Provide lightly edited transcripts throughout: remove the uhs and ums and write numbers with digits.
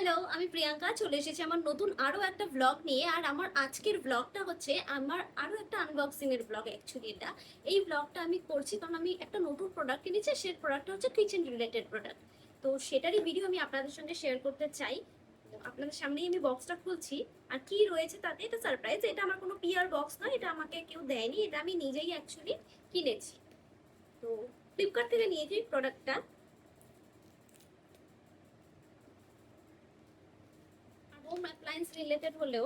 Hello, আমি প্রিয়াঙ্কা চলে এসেছি আমার নতুন আরো একটা ব্লগ নিয়ে। আর আমার আজকের ব্লগটা হচ্ছে আমার আরো একটা আনবক্সিং এর ব্লগ। অ্যাকচুয়ালি এই ব্লগটা আমি করছি কারণ আমি একটা নতুন প্রোডাক্ট কিনেছি। সেই প্রোডাক্টটা হচ্ছে কিচেন রিলেটেড প্রোডাক্ট। তো সেটারই ভিডিও আমি আপনাদের সঙ্গে শেয়ার করতে চাই। তো আপনাদের সামনেই আমি বক্সটা খুলছি। আর কি রয়েছে তাতে, এটা সারপ্রাইজ। এটা আমার কোনো পিআর বক্স নয়, এটা আমাকে কেউ দেয়নি, এটা আমি নিজেই অ্যাকচুয়ালি কিনেছি। তো ফ্লিপকার্ট থেকে নিয়েছি প্রোডাক্টটা। হোম অ্যাপ্লায়েন্স রিলেটেড হলেও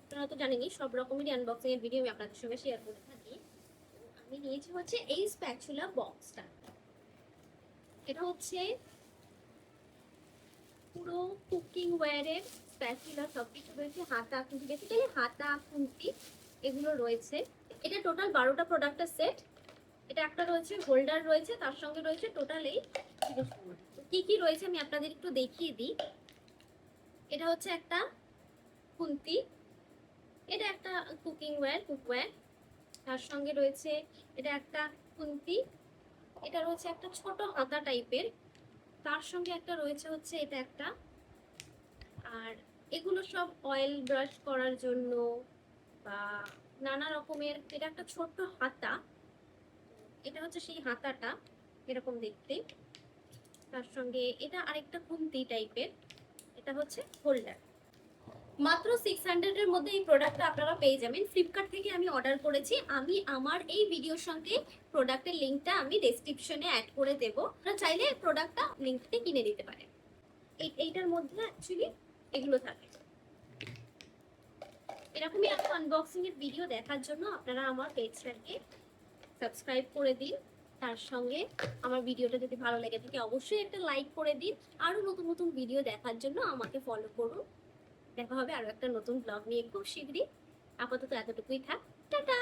আপনারা তো জানেনই সব রকমেরই আনবক্সিং এর ভিডিও আমি আপনাদের সঙ্গে শেয়ার করে থাকি। আমি নিয়েছি হচ্ছে এই স্প্যাচুলা বক্সটা। এটা হচ্ছে পুরো কুকিং ওয়্যারের স্প্যাচুলা, সবকিছু রয়েছে। হাতা খুন্তি, বেসিক্যালি হাতা খুন্তি এগুলো রয়েছে। এটা টোটাল 12টা প্রোডাক্টের সেট। এটা একটা রয়েছে, হোল্ডার রয়েছে, তার সঙ্গে রয়েছে টোটাল এই জিনিসগুলো। কি কি রয়েছে আমি আপনাদের একটু দেখিয়ে দিই। এটা হচ্ছে একটা খুন্তি, এটা একটা কুকিং ওয়্যার, কুকওয়্যার। তার সঙ্গে রয়েছে এটা একটা খুন্তি, এটা রয়েছে একটা ছোট হাতা টাইপের। তার সঙ্গে একটা রয়েছে হচ্ছে এটা একটা। আর এগুলো সব অয়েল ব্রাশ করার জন্য বা নানা রকমের। এটা একটা ছোট্ট হাতা, এটা হচ্ছে সেই হাতাটা এরকম দেখতে। তার সঙ্গে এটা আরেকটা খুন্তি টাইপের, এটা হচ্ছে হোল্ডার। মাত্র 600 এর মধ্যে এই প্রোডাক্টটা আপনারা পেয়ে যাবেন। ফ্লিপকার্ট থেকে আমি অর্ডার করেছি। আমি আমার এই ভিডিওর সঙ্গে প্রোডাক্টের লিঙ্কটা আমি ডেসক্রিপশনে অ্যাড করে দেবো, আপনারা চাইলে প্রোডাক্টটা লিঙ্ক থেকে কিনে নিতে পারেন। এইটার মধ্যে অ্যাকচুয়ালি এগুলো থাকে। এরকমই একটা আনবক্সিং এর ভিডিও দেখার জন্য আপনারা আমার পেজটাকে সাবস্ক্রাইব করে দিন। তার সঙ্গে আমার ভিডিওটা যদি ভালো লেগে থাকে অবশ্যই একটা লাইক করে দিন। আরো নতুন নতুন ভিডিও দেখার জন্য আমাকে ফলো করুন। দেখা হবে আরো একটা নতুন ব্লগ নিয়ে খুব শীঘ্রই। আপাতত এতটুকুই থাক, টাটা।